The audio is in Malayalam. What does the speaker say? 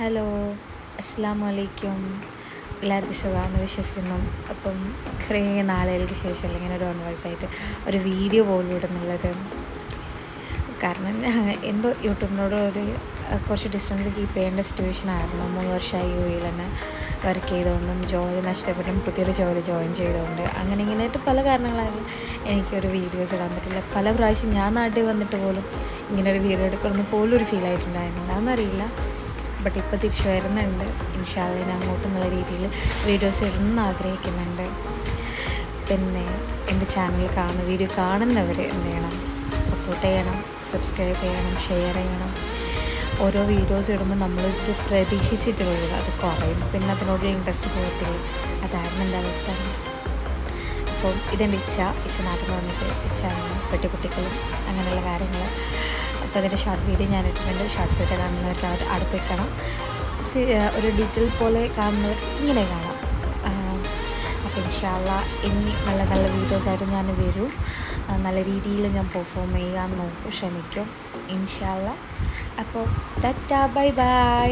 ഹലോ, അസ്സലാമു അലൈക്കും. എല്ലാവർക്കും സുഖമാണെന്ന് വിശ്വസിക്കുന്നു. അപ്പം കുറേ നാളുകൾക്ക് ശേഷം ഇങ്ങനെ ഒരു ഓൺ വോയിസ് ആയിട്ട് ഒരു വീഡിയോ പോലും ഇടുന്നുള്ളത്. കാരണം എന്തോ യൂട്യൂബിനോട് കുറച്ച് ഡിസ്റ്റൻസ് കീപ്പ് ചെയ്യേണ്ട സിറ്റുവേഷൻ ആയിരുന്നു. 3 വർഷമായി യു തന്നെ വർക്ക് ചെയ്തുകൊണ്ടും ജോലി നഷ്ടപ്പെട്ടും പുതിയൊരു ജോലി ജോയിൻ ചെയ്തുകൊണ്ട് അങ്ങനെ ഇങ്ങനെയായിട്ട് പല കാരണങ്ങളായിരുന്നു എനിക്കൊരു വീഡിയോസ് ഇടാൻ പറ്റില്ല. പല പ്രാവശ്യം ഞാൻ നാട്ടിൽ വന്നിട്ട് പോലും ഇങ്ങനൊരു വീഡിയോ എടുക്കണമെന്ന് പോലും ഒരു ഫീൽ ആയിട്ടുണ്ടായിരുന്നില്ല. അതൊന്നറിയില്ല. ബട്ട് ഇപ്പോൾ തിരിച്ചു വരുന്നുണ്ട്. ഇൻഷാ അല്ലാഹ് ഞാൻ അങ്ങോട്ട് നല്ല രീതിയിൽ വീഡിയോസ് ഇടണമെന്ന് ആഗ്രഹിക്കുന്നുണ്ട്. പിന്നെ എൻ്റെ ചാനൽ വീഡിയോ കാണുന്നവർ എന്ത് ചെയ്യണം, സപ്പോർട്ട് ചെയ്യണം, സബ്സ്ക്രൈബ് ചെയ്യണം, ഷെയർ ചെയ്യണം. ഓരോ വീഡിയോസ് ഇടുമ്പോൾ നമ്മളൊരു പ്രതീക്ഷിച്ചിട്ടുള്ളത് അത് കുറയും, പിന്നെ അതിനോടുള്ള ഇൻട്രസ്റ്റ് പോകത്തില്ല. അതായിരുന്നു എൻ്റെ അവസ്ഥ. അപ്പം ഇതെൻ്റെ ഇച്ച നാട്ടിൽ വന്നിട്ട് പെട്ടിക്കുട്ടികളും അങ്ങനെയുള്ള കാര്യങ്ങൾ. അപ്പോൾ അതിൻ്റെ ഷോർട്ട് വീഡിയോ ഞാൻ ഇട്ടിട്ടുണ്ട്. ഷോർട്ട് വീഡിയോ കാണുന്നവർക്ക് അവർ അടുപ്പ് വെക്കണം. ഒരു ഡീറ്റെയിൽ പോലെ കാണുന്നവർക്ക് ഇങ്ങനെ കാണാം. അപ്പോൾ ഇൻഷാ അല്ലാഹ് ഇനി നല്ല നല്ല വീഡിയോസായിട്ട് ഞാൻ വരും. നല്ല രീതിയിൽ ഞാൻ പെർഫോം ചെയ്യാൻ ശ്രമിക്കും ഇൻഷാ അല്ലാഹ്. അപ്പോൾ ടാറ്റാ, ബൈ ബൈ.